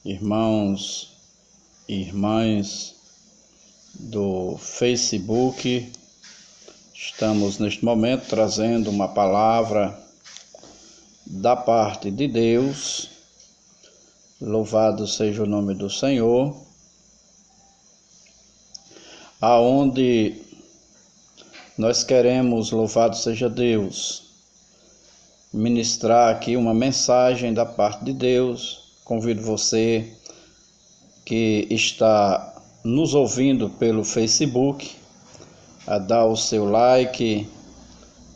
irmãos e irmãs do Facebook. Estamos neste momento trazendo uma palavra da parte de Deus. Louvado seja o nome do Senhor, aonde nós queremos, louvado seja Deus, ministrar aqui uma mensagem da parte de Deus. Convido você que está nos ouvindo pelo Facebook a dar o seu like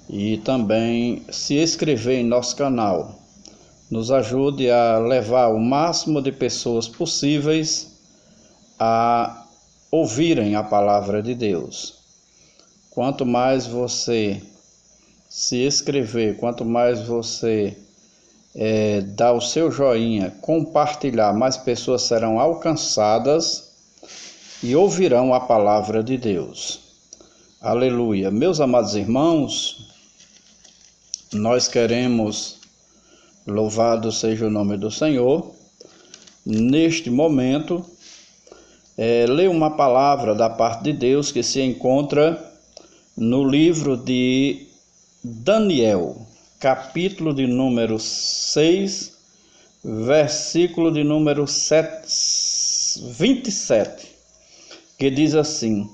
e também se inscrever em nosso canal. Nos ajude a levar o máximo de pessoas possíveis a ouvirem a palavra de Deus. Quanto mais você se inscrever, quanto mais você dar o seu joinha, compartilhar, mais pessoas serão alcançadas e ouvirão a palavra de Deus. Aleluia. Meus amados irmãos, nós queremos, louvado seja o nome do Senhor, neste momento, ler uma palavra da parte de Deus que se encontra no livro de Daniel, capítulo de número 6, versículo de número 27, que diz assim: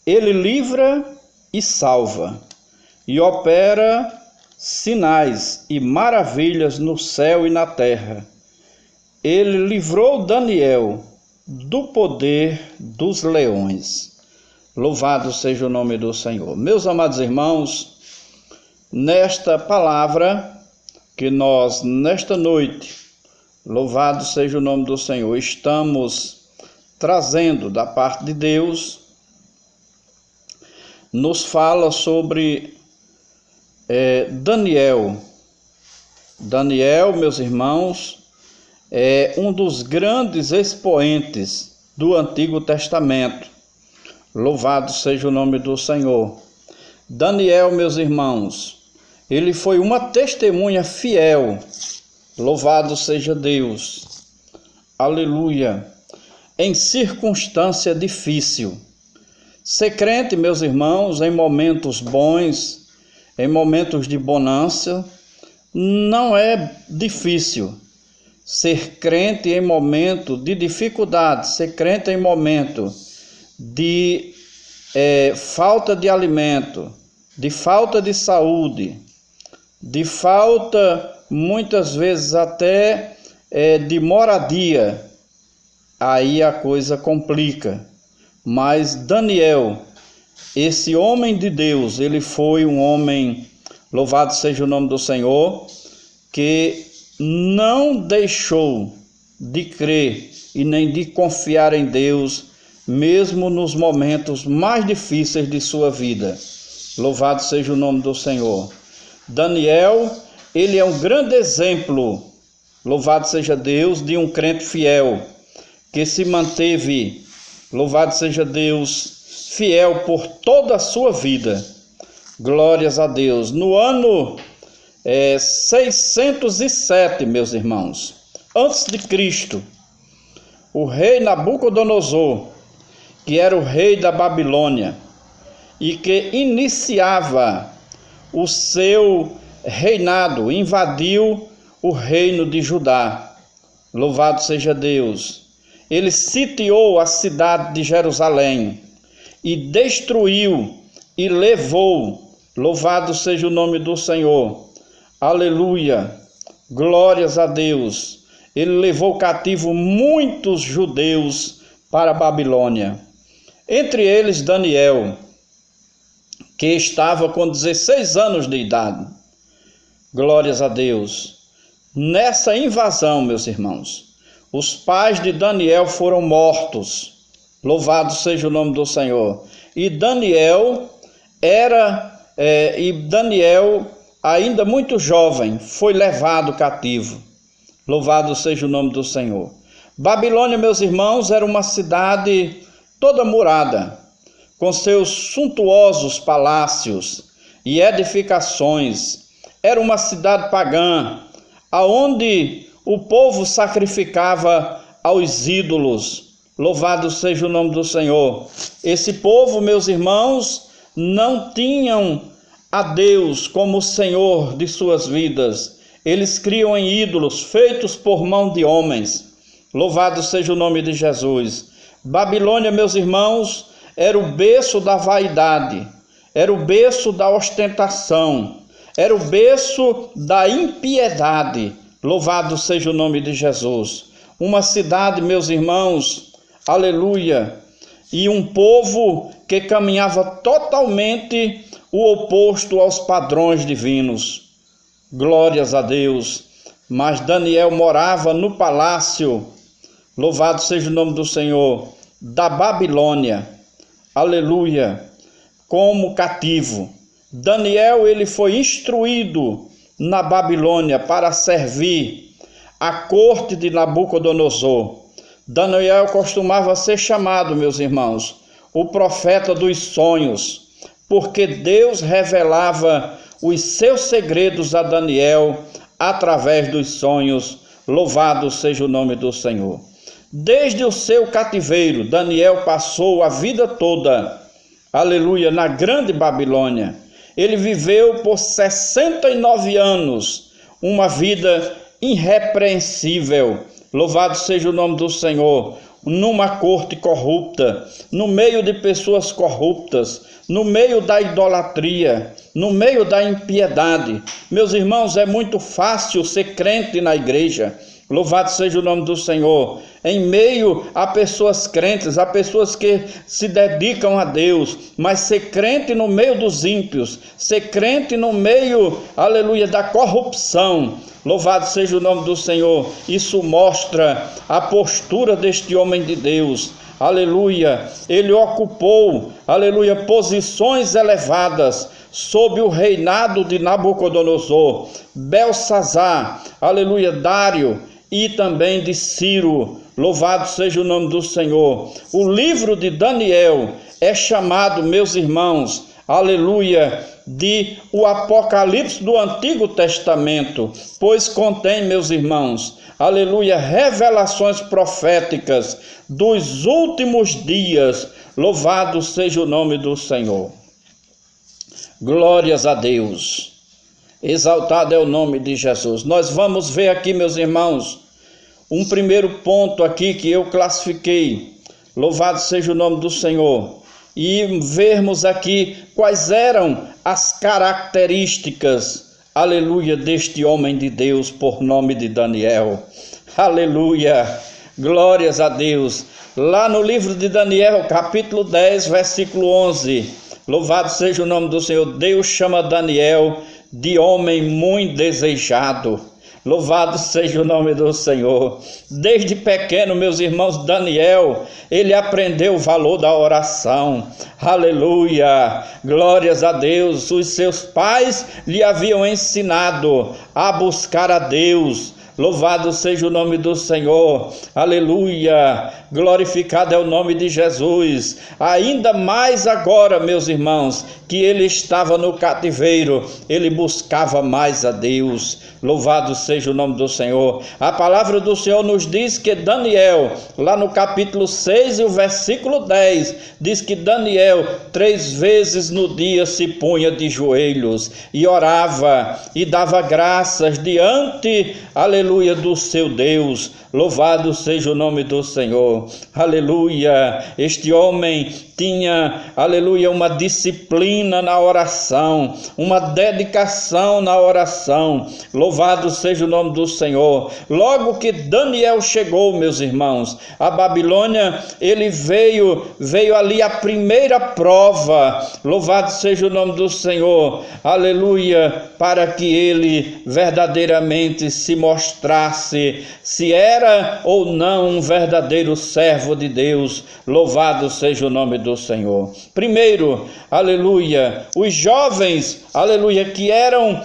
Ele livra e salva, e opera sinais e maravilhas no céu e na terra. Ele livrou Daniel do poder dos leões. Louvado seja o nome do Senhor. Meus amados irmãos, nesta palavra que nós, nesta noite, louvado seja o nome do Senhor, estamos trazendo da parte de Deus, nos fala sobre Daniel. Daniel, meus irmãos, é um dos grandes expoentes do Antigo Testamento. Louvado seja o nome do Senhor. Daniel, meus irmãos, ele foi uma testemunha fiel. Louvado seja Deus. Aleluia. Em circunstância difícil. Ser crente, meus irmãos, em momentos bons, em momentos de bonança, não é difícil. Ser crente em momento de dificuldade, ser crente em momento de falta de alimento, de falta de saúde, de falta, muitas vezes até de moradia, aí a coisa complica. Mas Daniel, esse homem de Deus, ele foi um homem, louvado seja o nome do Senhor, que não deixou de crer e nem de confiar em Deus, mesmo nos momentos mais difíceis de sua vida. Louvado seja o nome do Senhor. Daniel, ele é um grande exemplo, louvado seja Deus, de um crente fiel, que se manteve, louvado seja Deus, fiel por toda a sua vida. Glórias a Deus. No ano 607, meus irmãos, antes de Cristo, o rei Nabucodonosor, que era o rei da Babilônia e que iniciava o seu reinado, invadiu o reino de Judá. Louvado seja Deus. Ele sitiou a cidade de Jerusalém e destruiu e levou, louvado seja o nome do Senhor, aleluia, glórias a Deus. Ele levou cativo muitos judeus para a Babilônia, entre eles Daniel, que estava com 16 anos de idade. Glórias a Deus. Nessa invasão, meus irmãos, os pais de Daniel foram mortos. Louvado seja o nome do Senhor. E Daniel ainda muito jovem, foi levado cativo. Louvado seja o nome do Senhor. Babilônia, meus irmãos, era uma cidade toda murada, com seus suntuosos palácios e edificações. Era uma cidade pagã, aonde o povo sacrificava aos ídolos. Louvado seja o nome do Senhor. Esse povo, meus irmãos, não tinham a Deus como Senhor de suas vidas. Eles criam em ídolos feitos por mão de homens. Louvado seja o nome de Jesus. Babilônia, meus irmãos, era o berço da vaidade, era o berço da ostentação, era o berço da impiedade. Louvado seja o nome de Jesus. Uma cidade, meus irmãos, aleluia, e um povo que caminhava totalmente o oposto aos padrões divinos. Glórias a Deus. Mas Daniel morava no palácio, louvado seja o nome do Senhor, da Babilônia, aleluia, como cativo. Daniel, ele foi instruído na Babilônia para servir a corte de Nabucodonosor. Daniel costumava ser chamado, meus irmãos, o profeta dos sonhos, porque Deus revelava os seus segredos a Daniel através dos sonhos. Louvado seja o nome do Senhor. Desde o seu cativeiro, Daniel passou a vida toda, aleluia, na grande Babilônia. Ele viveu por 69 anos, uma vida irrepreensível. Louvado seja o nome do Senhor. Numa corte corrupta, no meio de pessoas corruptas, no meio da idolatria, no meio da impiedade. Meus irmãos, é muito fácil ser crente na igreja. Louvado seja o nome do Senhor. Em meio a pessoas crentes, a pessoas que se dedicam a Deus, mas ser crente no meio dos ímpios, ser crente no meio, aleluia, da corrupção. Louvado seja o nome do Senhor. Isso mostra a postura deste homem de Deus. Aleluia. Ele ocupou, aleluia, posições elevadas sob o reinado de Nabucodonosor, Belsazar, aleluia, Dário e também de Ciro. Louvado seja o nome do Senhor. O livro de Daniel é chamado, meus irmãos, aleluia, de o Apocalipse do Antigo Testamento, pois contém, meus irmãos, aleluia, revelações proféticas dos últimos dias. Louvado seja o nome do Senhor. Glórias a Deus. Exaltado é o nome de Jesus. Nós vamos ver aqui, meus irmãos, um primeiro ponto aqui que eu classifiquei. Louvado seja o nome do Senhor. E vermos aqui quais eram as características, aleluia, deste homem de Deus por nome de Daniel. Aleluia, glórias a Deus. Lá no livro de Daniel, capítulo 10, versículo 11. Louvado seja o nome do Senhor. Deus chama Daniel de homem muito desejado. Louvado seja o nome do Senhor. Desde pequeno, meus irmãos, Daniel, ele aprendeu o valor da oração. Aleluia, glórias a Deus. Os seus pais lhe haviam ensinado a buscar a Deus. Louvado seja o nome do Senhor, aleluia, glorificado é o nome de Jesus. Ainda mais agora, meus irmãos, que ele estava no cativeiro, ele buscava mais a Deus. Louvado seja o nome do Senhor. A palavra do Senhor nos diz que Daniel, lá no capítulo 6 e o versículo 10, diz que Daniel 3 vezes no dia se punha de joelhos e orava e dava graças diante, aleluia, do seu Deus. Louvado seja o nome do Senhor, aleluia. Este homem tinha, aleluia, uma disciplina na oração, uma dedicação na oração. Louvado seja o nome do Senhor. Logo que Daniel chegou, meus irmãos, a Babilônia, ele veio ali a primeira prova. Louvado seja o nome do Senhor, aleluia, para que ele verdadeiramente se mostrasse se era ou não um verdadeiro servo de Deus. Louvado seja o nome do Senhor. Primeiro, aleluia, os jovens, aleluia, que eram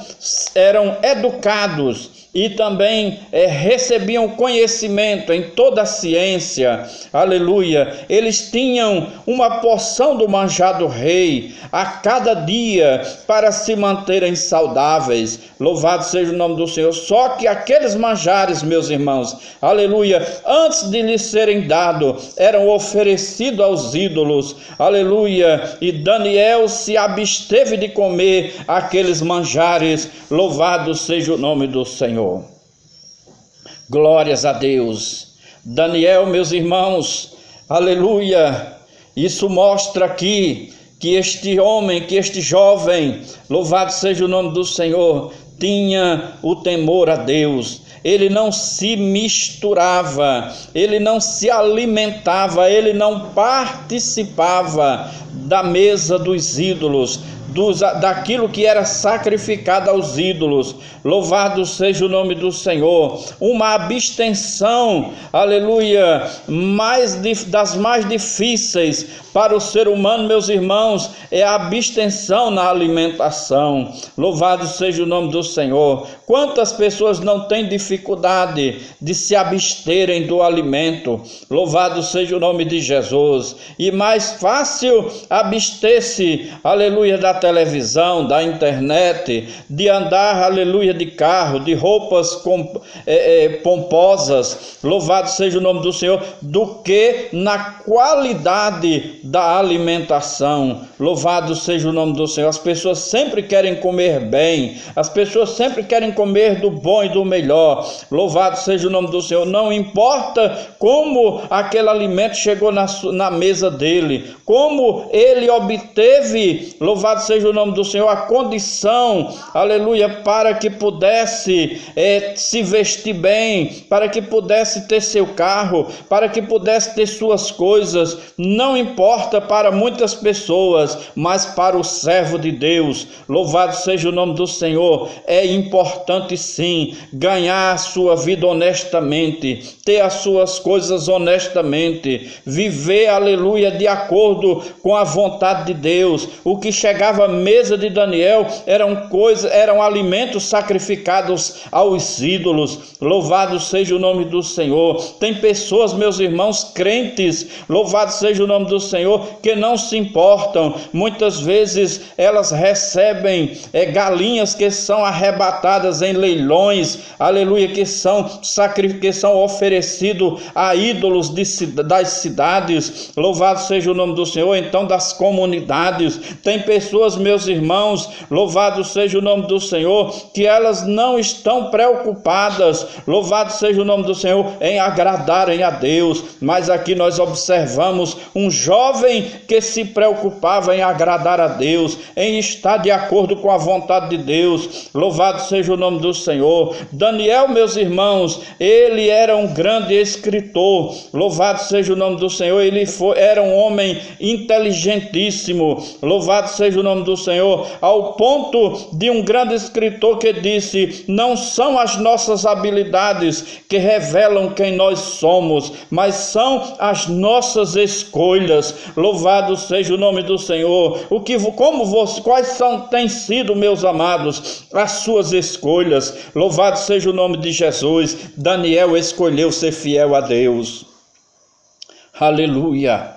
educados, e também recebiam conhecimento em toda a ciência, aleluia. Eles tinham uma porção do manjar do rei a cada dia para se manterem saudáveis. Louvado seja o nome do Senhor. Só que aqueles manjares, meus irmãos, aleluia, antes de lhes serem dados, eram oferecidos aos ídolos, aleluia, e Daniel se absteve de comer aqueles manjares. Louvado seja o nome do Senhor. Glórias a Deus. Daniel, meus irmãos, aleluia, isso mostra aqui que este homem, que este jovem, louvado seja o nome do Senhor, tinha o temor a Deus. Ele não se misturava, ele não se alimentava, ele não participava da mesa dos ídolos, daquilo que era sacrificado aos ídolos. Louvado seja o nome do Senhor. Uma abstenção, aleluia, das mais difíceis para o ser humano, meus irmãos, é a abstenção na alimentação. Louvado seja o nome do Senhor. Quantas pessoas não têm dificuldade de se absterem do alimento? Louvado seja o nome de Jesus. E mais fácil abster-se, aleluia, da televisão, da internet, de andar, aleluia, de carro, de roupas pomposas, louvado seja o nome do Senhor, do que na qualidade da alimentação. Louvado seja o nome do Senhor. As pessoas sempre querem comer bem, as pessoas sempre querem comer do bom e do melhor. Louvado seja o nome do Senhor. Não importa como aquele alimento chegou na mesa dele, como ele obteve, louvado seja o nome do Senhor, a condição, aleluia, para que pudesse se vestir bem, para que pudesse ter seu carro, para que pudesse ter suas coisas. Não importa para muitas pessoas, mas para o servo de Deus, louvado seja o nome do Senhor, é importante sim ganhar a sua vida honestamente, ter as suas coisas honestamente, viver, aleluia, de acordo com a vontade de Deus. O que chegava à mesa de Daniel eram alimentos sacrificados aos ídolos. Louvado seja o nome do Senhor. Tem pessoas, meus irmãos, crentes, louvado seja o nome do Senhor, que não se importam. Muitas vezes elas recebem galinhas que são arrebatadas em leilões, aleluia, que são oferecidos a ídolos das cidades. Louvado seja o nome do Senhor. Então, das comunidades, tem pessoas, meus irmãos, louvado seja o nome do Senhor, que elas não estão preocupadas, louvado seja o nome do Senhor, em agradarem a Deus. Mas aqui nós observamos um jovem que se preocupava em agradar a Deus, em estar de acordo com a vontade de Deus. Louvado seja o nome do Senhor. Daniel, meus irmãos, ele era um grande escritor. Louvado seja o nome do Senhor. Era um homem inteligentíssimo. Louvado seja o nome do Senhor, ao ponto de um grande escritor que disse: não são as nossas habilidades que revelam quem nós somos, mas são as nossas escolhas. Louvado seja o nome do Senhor. Quais têm sido, meus amados, as suas escolhas? Louvado seja o nome de Jesus. Daniel escolheu ser fiel a Deus. Aleluia.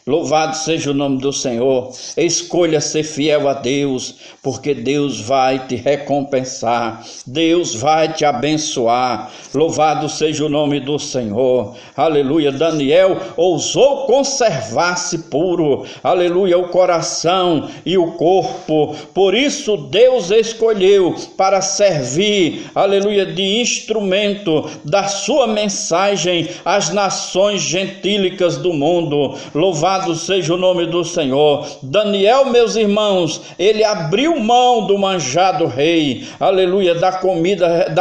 Louvado seja o nome do Senhor. Escolha ser fiel a Deus, porque Deus vai te recompensar, Deus vai te abençoar. Louvado seja o nome do Senhor. Aleluia. Daniel ousou conservar-se puro, aleluia, o coração e o corpo. Por isso Deus escolheu para servir, aleluia, de instrumento da sua mensagem às nações gentílicas do mundo. Louvado seja o nome do Senhor. Daniel, meus irmãos, ele abriu mão do manjar do rei, aleluia, da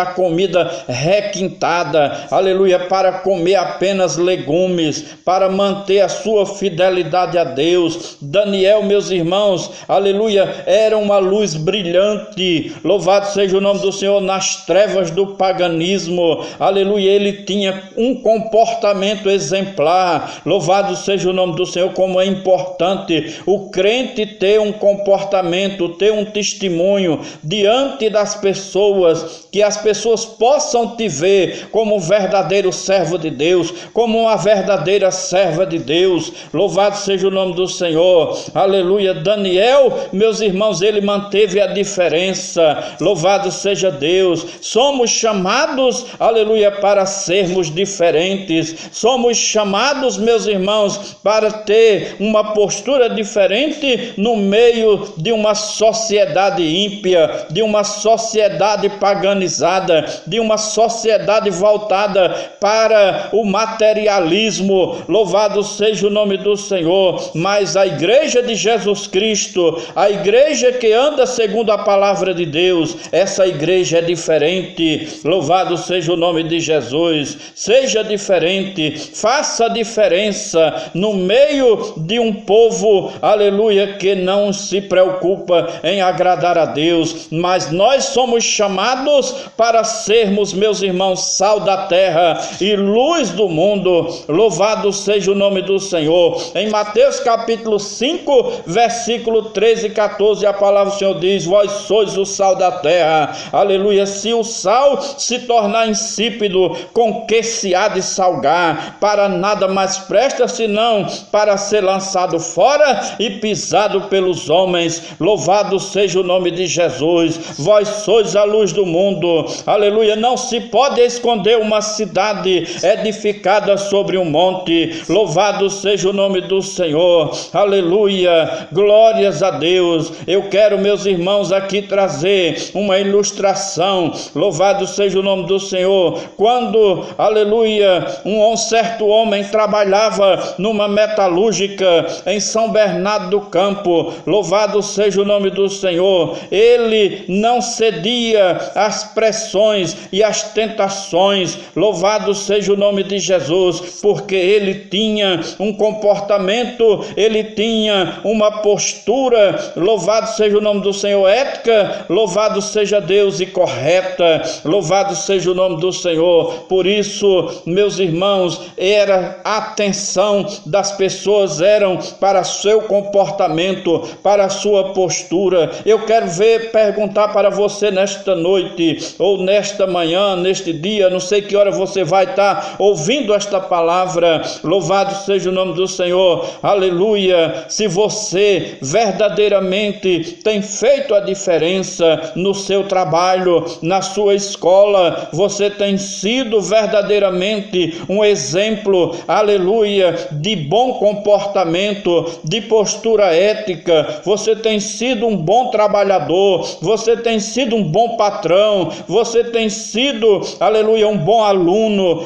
comida requintada, aleluia, para comer apenas legumes, para manter a sua fidelidade a Deus. Daniel, meus irmãos, aleluia, era uma luz brilhante, louvado seja o nome do Senhor, nas trevas do paganismo, aleluia. Ele tinha um comportamento exemplar, louvado seja o nome do Senhor. Senhor, como é importante o crente ter um comportamento, ter um testemunho diante das pessoas, que as pessoas possam te ver como um verdadeiro servo de Deus, como uma verdadeira serva de Deus. Louvado seja o nome do Senhor. Aleluia. Daniel, meus irmãos, ele manteve a diferença. Louvado seja Deus. Somos chamados, aleluia, para sermos diferentes. Somos chamados, meus irmãos, para ter uma postura diferente no meio de uma sociedade ímpia, de uma sociedade paganizada, de uma sociedade voltada para o materialismo. Louvado seja o nome do Senhor. Mas a igreja de Jesus Cristo, a igreja que anda segundo a palavra de Deus, essa igreja é diferente. Louvado seja o nome de Jesus. Seja diferente, faça a diferença no meio de um povo, aleluia, que não se preocupa em agradar a Deus. Mas nós somos chamados para sermos, meus irmãos, sal da terra e luz do mundo. Louvado seja o nome do Senhor. Em Mateus capítulo 5, versículo 13 e 14, a palavra do Senhor diz: vós sois o sal da terra. Aleluia. Se o sal se tornar insípido, com que se há de salgar? Para nada mais presta senão para ser lançado fora e pisado pelos homens. Louvado seja o nome de Jesus. Vós sois a luz do mundo. Aleluia. Não se pode esconder uma cidade edificada sobre um monte. Louvado seja o nome do Senhor. Aleluia. Glórias a Deus. Eu quero, meus irmãos, aqui trazer uma ilustração. Louvado seja o nome do Senhor. Quando, aleluia, um certo homem trabalhava numa metalúrgica em São Bernardo do Campo. Louvado seja o nome do Senhor. Ele não cedia às pressões e às tentações. Louvado seja o nome de Jesus, porque ele tinha um comportamento, ele tinha uma postura, louvado seja o nome do Senhor, ética, louvado seja Deus, e correta. Louvado seja o nome do Senhor. Por isso, meus irmãos, era a atenção das pessoas eram para seu comportamento, para a sua postura. Eu quero perguntar para você nesta noite, ou nesta manhã, neste dia, não sei que hora você vai estar ouvindo esta palavra. Louvado seja o nome do Senhor. Aleluia. Se você verdadeiramente tem feito a diferença no seu trabalho, na sua escola, você tem sido verdadeiramente um exemplo, aleluia, de bom comportamento, de postura ética. Você tem sido um bom trabalhador, você tem sido um bom patrão, você tem sido, aleluia, um bom aluno,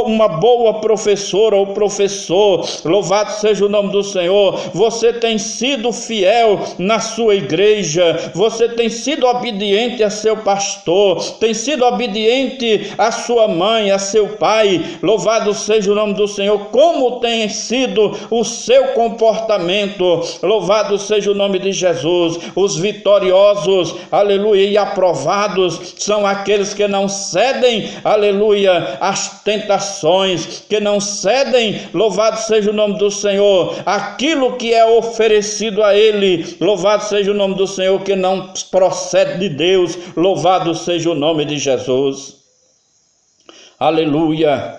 uma boa professora ou professor. Louvado seja o nome do Senhor. Você tem sido fiel na sua igreja, você tem sido obediente a seu pastor, tem sido obediente a sua mãe, a seu pai. Louvado seja o nome do Senhor. Como tem sido o seu comportamento? Louvado seja o nome de Jesus. Os vitoriosos, aleluia, e aprovados são aqueles que não cedem, aleluia, às tentações, que não cedem, louvado seja o nome do Senhor, aquilo que é oferecido a ele. Louvado seja o nome do Senhor, que não procede de Deus. Louvado seja o nome de Jesus. Aleluia.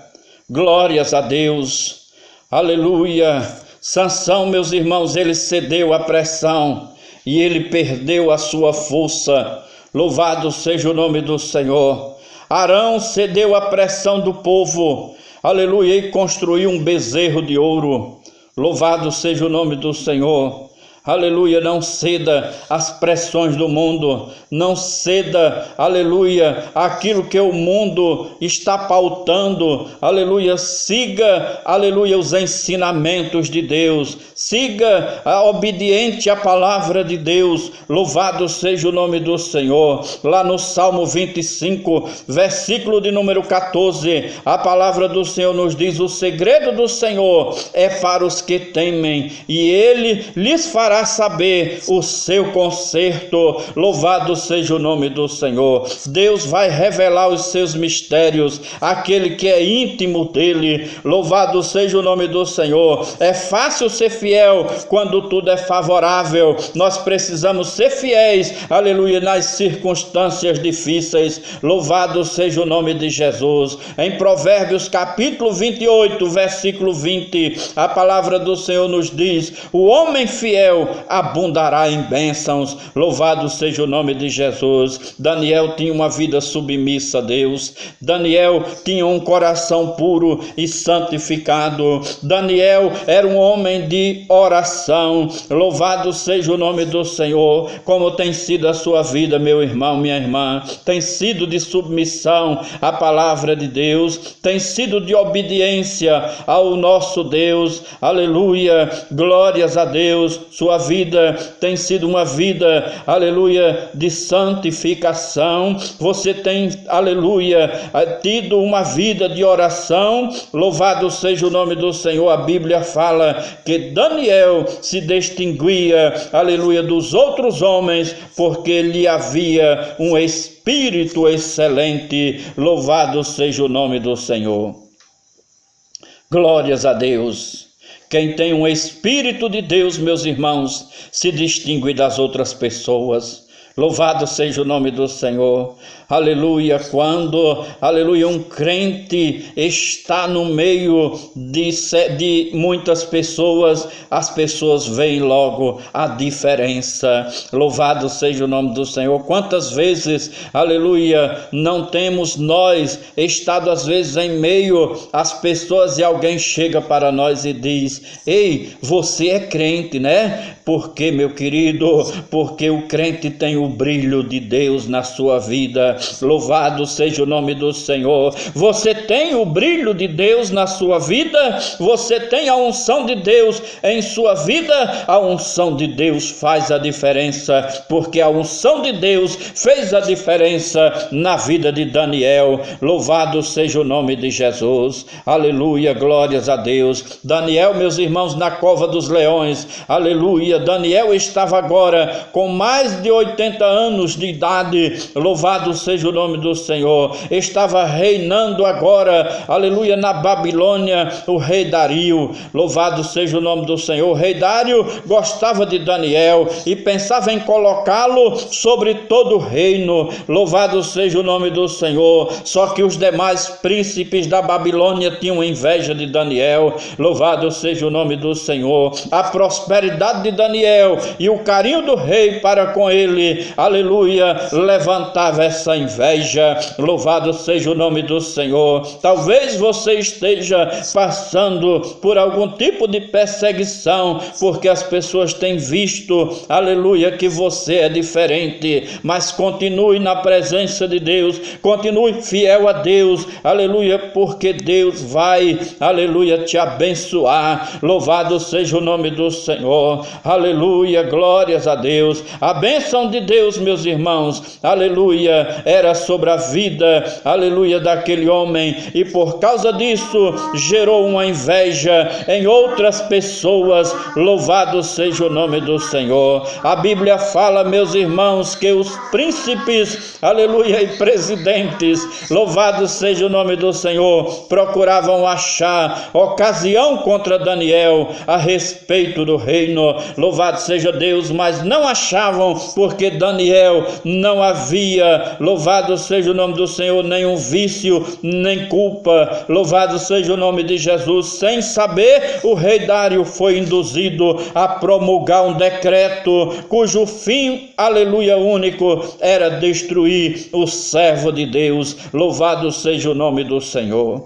Glórias a Deus. Aleluia. Sansão, meus irmãos, ele cedeu à pressão e ele perdeu a sua força. Louvado seja o nome do Senhor. Arão cedeu à pressão do povo, aleluia, e construiu um bezerro de ouro. Louvado seja o nome do Senhor. Aleluia. Não ceda às pressões do mundo, não ceda, aleluia, aquilo que o mundo está pautando. Aleluia. Siga, aleluia, os ensinamentos de Deus, siga obediente à palavra de Deus. Louvado seja o nome do Senhor. Lá no Salmo 25, versículo de número 14, a palavra do Senhor nos diz: o segredo do Senhor é para os que temem, e ele lhes fará fará saber o seu conserto. Louvado seja o nome do Senhor. Deus vai revelar os seus mistérios àquele que é íntimo dele. Louvado seja o nome do Senhor. É fácil ser fiel quando tudo é favorável. Nós precisamos ser fiéis, aleluia, nas circunstâncias difíceis. Louvado seja o nome de Jesus. Em Provérbios capítulo 28, versículo 20, a palavra do Senhor nos diz: o homem fiel abundará em bênçãos. Louvado seja o nome de Jesus. Daniel tinha uma vida submissa a Deus. Daniel tinha um coração puro e santificado. Daniel era um homem de oração. Louvado seja o nome do Senhor. Como tem sido a sua vida, meu irmão, minha irmã? Tem sido de submissão à palavra de Deus, tem sido de obediência ao nosso Deus. Aleluia, glórias a Deus. Sua vida tem sido uma vida, aleluia, de santificação. Você tem, aleluia, tido uma vida de oração. Louvado seja o nome do Senhor. A Bíblia fala que Daniel se distinguia, aleluia, dos outros homens, porque lhe havia um espírito excelente. Louvado seja o nome do Senhor. Glórias a Deus. Quem tem um espírito de Deus, meus irmãos, se distingue das outras pessoas. Louvado seja o nome do Senhor. Aleluia. Quando, aleluia, um crente está no meio de muitas pessoas, as pessoas veem logo a diferença. Louvado seja o nome do Senhor. Quantas vezes, aleluia, não temos nós estado às vezes em meio às pessoas e alguém chega para nós e diz: ei, você é crente, né? Por quê, meu querido? Porque o crente tem o brilho de Deus na sua vida. Louvado seja o nome do Senhor. Você tem o brilho de Deus na sua vida? Você tem a unção de Deus em sua vida? A unção de Deus faz a diferença, porque a unção de Deus fez a diferença na vida de Daniel. Louvado seja o nome de Jesus. Aleluia, glórias a Deus. Daniel, meus irmãos, na cova dos leões. Aleluia. Daniel estava agora com mais de 80 anos de idade. Louvado seja o nome do Senhor. Estava reinando agora, aleluia, na Babilônia, o rei Dario. Louvado seja o nome do Senhor. O rei Dario gostava de Daniel e pensava em colocá-lo sobre todo o reino. Louvado seja o nome do Senhor. Só que os demais príncipes da Babilônia tinham inveja de Daniel. Louvado seja o nome do Senhor. A prosperidade de Daniel e o carinho do rei para com ele, aleluia, levantava essa inveja. Louvado seja o nome do Senhor. Talvez você esteja passando por algum tipo de perseguição, porque as pessoas têm visto, aleluia, que você é diferente, mas continue na presença de Deus, continue fiel a Deus, aleluia, porque Deus vai, aleluia, te abençoar. Louvado seja o nome do Senhor. Aleluia, glórias a Deus. A bênção de Deus, meus irmãos, aleluia, era sobre a vida, aleluia, daquele homem, e por causa disso gerou uma inveja em outras pessoas. Louvado seja o nome do Senhor. A Bíblia fala, meus irmãos, que os príncipes, aleluia, e presidentes, louvado seja o nome do Senhor, procuravam achar ocasião contra Daniel a respeito do reino. Louvado seja Deus, mas não achavam, porque Daniel não havia, louvado seja o nome do Senhor, nenhum vício, nem culpa. Louvado seja o nome de Jesus. Sem saber, o rei Dário foi induzido a promulgar um decreto cujo fim, aleluia, único era destruir o servo de Deus. Louvado seja o nome do Senhor.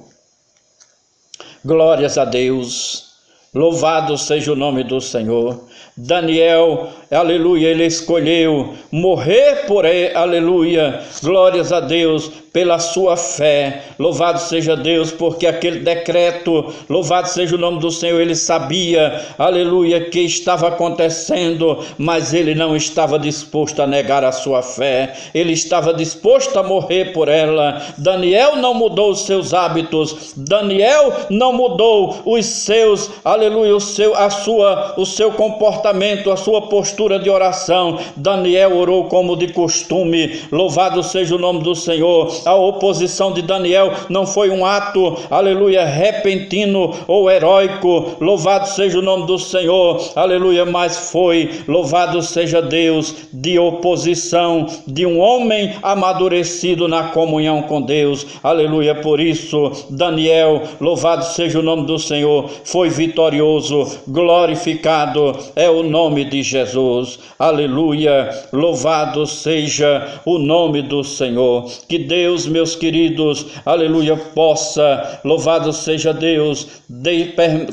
Glórias a Deus. Louvado seja o nome do Senhor. Daniel, aleluia, ele escolheu morrer por ele, aleluia, glórias a Deus, pela sua fé. Louvado seja Deus, porque aquele decreto, louvado seja o nome do Senhor, ele sabia, aleluia, que estava acontecendo, mas ele não estava disposto a negar a sua fé, ele estava disposto a morrer por ela. Daniel não mudou os seus hábitos, Daniel não mudou os seus, aleluia, o seu comportamento, a sua postura de oração. Daniel orou como de costume, louvado seja o nome do Senhor. A oposição de Daniel não foi um ato, aleluia, repentino ou heróico, louvado seja o nome do Senhor, aleluia, mas foi, louvado seja Deus, de oposição de um homem amadurecido na comunhão com Deus, aleluia. Por isso Daniel, louvado seja o nome do Senhor, foi vitorioso, glorificado é o nome de Jesus, aleluia, louvado seja o nome do Senhor. Que Deus, meus queridos, aleluia, possa, louvado seja Deus,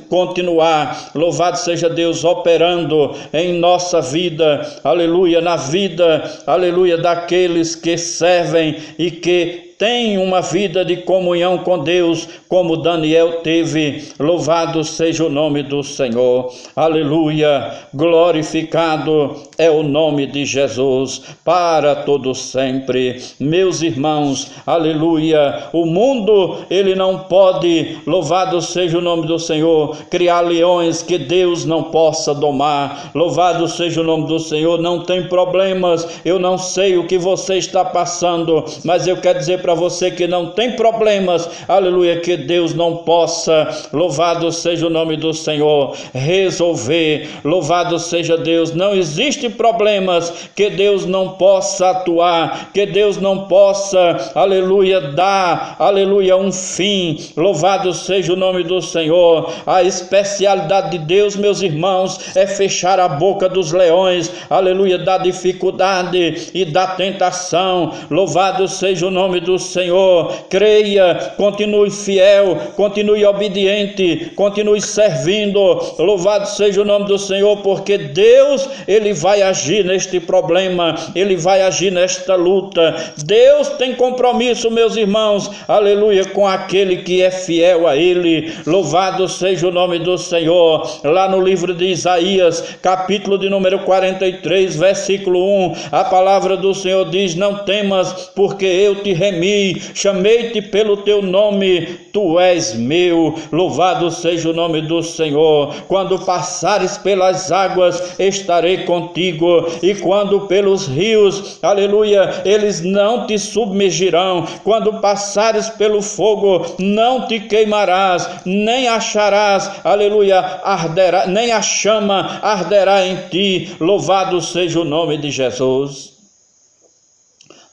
continuar, louvado seja Deus, operando em nossa vida, aleluia, na vida, aleluia, daqueles que servem e que tem uma vida de comunhão com Deus, como Daniel teve. Louvado seja o nome do Senhor, aleluia, glorificado é o nome de Jesus, para todo sempre. Meus irmãos, aleluia, o mundo, ele não pode, louvado seja o nome do Senhor, criar leões que Deus não possa domar. Louvado seja o nome do Senhor. Não tem problemas, eu não sei o que você está passando, mas eu quero dizer para você que não tem problemas, aleluia, que Deus não possa, louvado seja o nome do Senhor, resolver. Louvado seja Deus. Não existe problemas que Deus não possa atuar, que Deus não possa, aleluia, dar, aleluia, um fim. Louvado seja o nome do Senhor. A especialidade de Deus, meus irmãos, é fechar a boca dos leões, aleluia, da dificuldade e da tentação. Louvado seja o nome do Senhor. Creia, continue fiel, continue obediente, continue servindo. Louvado seja o nome do Senhor, porque Deus, ele vai agir neste problema, ele vai agir nesta luta. Deus tem compromisso, meus irmãos, aleluia, com aquele que é fiel a ele. Louvado seja o nome do Senhor. Lá no livro de Isaías, capítulo de número 43, versículo 1, a palavra do Senhor diz: não temas, porque eu te remi, chamei-te pelo teu nome, tu és meu. Louvado seja o nome do Senhor. Quando passares pelas águas, estarei contigo, e quando pelos rios, aleluia, eles não te submergirão. Quando passares pelo fogo, não te queimarás, nem acharás, aleluia, arderá, nem a chama arderá em ti. Louvado seja o nome de Jesus.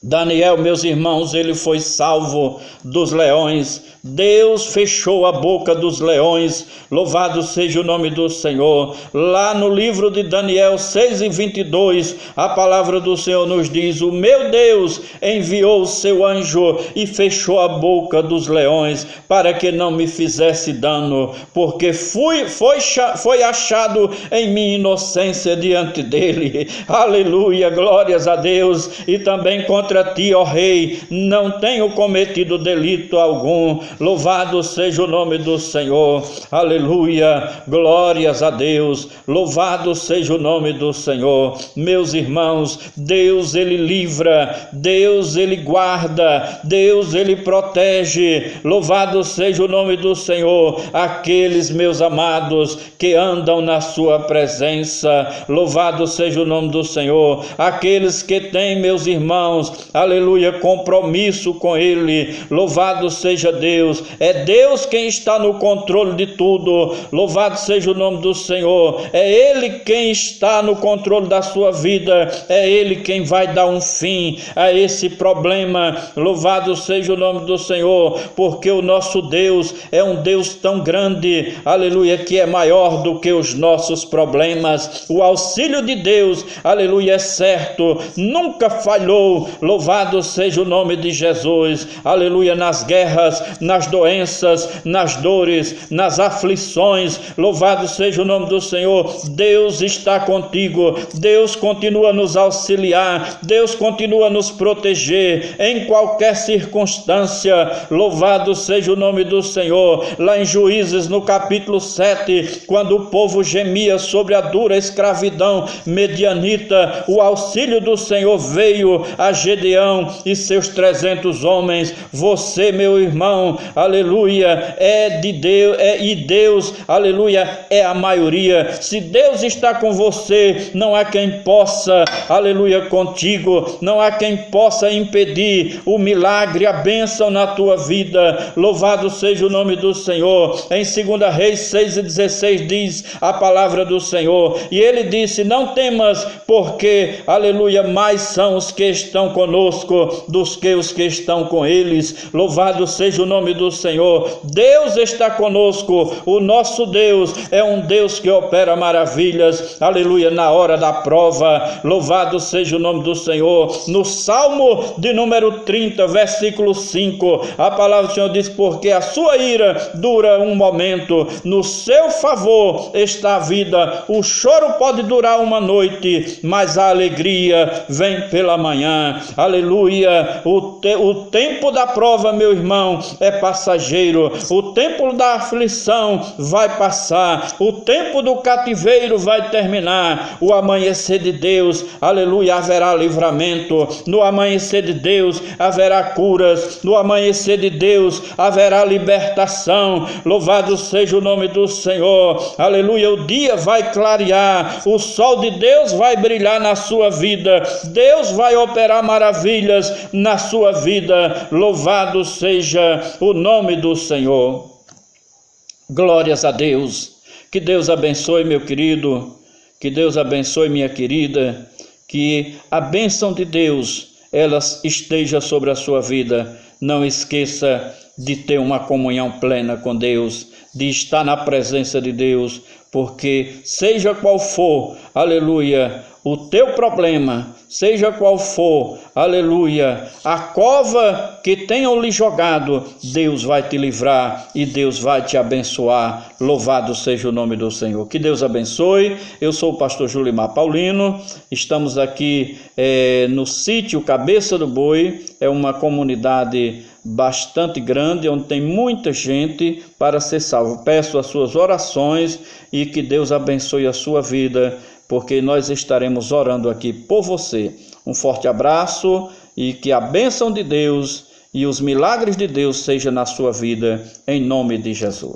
Daniel, meus irmãos, ele foi salvo dos leões. Deus fechou a boca dos leões. Louvado seja o nome do Senhor. Lá no livro de Daniel 6:22, a palavra do Senhor nos diz: o meu Deus enviou o seu anjo e fechou a boca dos leões, para que não me fizesse dano, porque foi achado em minha inocência diante dele. Aleluia, glórias a Deus. E também contra ti, ó rei, não tenho cometido delito algum. Louvado seja o nome do Senhor. Aleluia, glórias a Deus. Louvado seja o nome do Senhor. Meus irmãos, Deus, ele livra, Deus, ele guarda, Deus, ele protege. Louvado seja o nome do Senhor. Aqueles, meus amados, que andam na sua presença. Louvado seja o nome do Senhor. Aqueles que têm, meus irmãos, aleluia, compromisso com ele. Louvado seja Deus. É Deus quem está no controle de tudo. Louvado seja o nome do Senhor. É ele quem está no controle da sua vida. É ele quem vai dar um fim a esse problema. Louvado seja o nome do Senhor, porque o nosso Deus é um Deus tão grande, aleluia, que é maior do que os nossos problemas. O auxílio de Deus, aleluia, é certo, nunca falhou. Louvado seja o nome de Jesus, aleluia, nas guerras, nas doenças, nas dores, nas aflições, louvado seja o nome do Senhor. Deus está contigo, Deus continua a nos auxiliar, Deus continua a nos proteger em qualquer circunstância, louvado seja o nome do Senhor. Lá em Juízes, no capítulo 7, quando o povo gemia sobre a dura escravidão medianita, o auxílio do Senhor veio a Gedeão e seus 300 homens. Você, meu irmão, aleluia, é de Deus, e Deus, aleluia, é a maioria. Se Deus está com você, não há quem possa, aleluia, contigo, não há quem possa impedir o milagre, a bênção na tua vida. Louvado seja o nome do Senhor. Em 2 Reis 6:16 diz a palavra do Senhor, e ele disse: não temas, porque, aleluia, mais são os que estão conosco dos que os que estão com eles. Louvado seja o nome do Senhor. Deus está conosco, o nosso Deus é um Deus que opera maravilhas, aleluia, na hora da prova. Louvado seja o nome do Senhor. No Salmo de número 30, versículo 5, a palavra do Senhor diz: porque a sua ira dura um momento, no seu favor está a vida. O choro pode durar uma noite, mas a alegria vem pela manhã. Aleluia. O tempo da prova, meu irmão, é passageiro. O tempo da aflição vai passar. O tempo do cativeiro vai terminar. O amanhecer de Deus, aleluia, haverá livramento. No amanhecer de Deus haverá curas. No amanhecer de Deus haverá libertação. Louvado seja o nome do Senhor. Aleluia. O dia vai clarear. O sol de Deus vai brilhar na sua vida. Deus vai operar maravilhas na sua vida. Louvado seja o nome do Senhor. Glórias a Deus. Que Deus abençoe, meu querido. Que Deus abençoe, minha querida. Que a bênção de Deus, ela esteja sobre a sua vida. Não esqueça de ter uma comunhão plena com Deus, de estar na presença de Deus, porque seja qual for, aleluia, o teu problema, seja qual for, aleluia, a cova que tenham lhe jogado, Deus vai te livrar e Deus vai te abençoar. Louvado seja o nome do Senhor. Que Deus abençoe. Eu sou o pastor Julimar Paulino. Estamos aqui no sítio Cabeça do Boi. É uma comunidade bastante grande, onde tem muita gente para ser salvo. Peço as suas orações e que Deus abençoe a sua vida, porque nós estaremos orando aqui por você. Um forte abraço e que a bênção de Deus e os milagres de Deus sejam na sua vida, em nome de Jesus.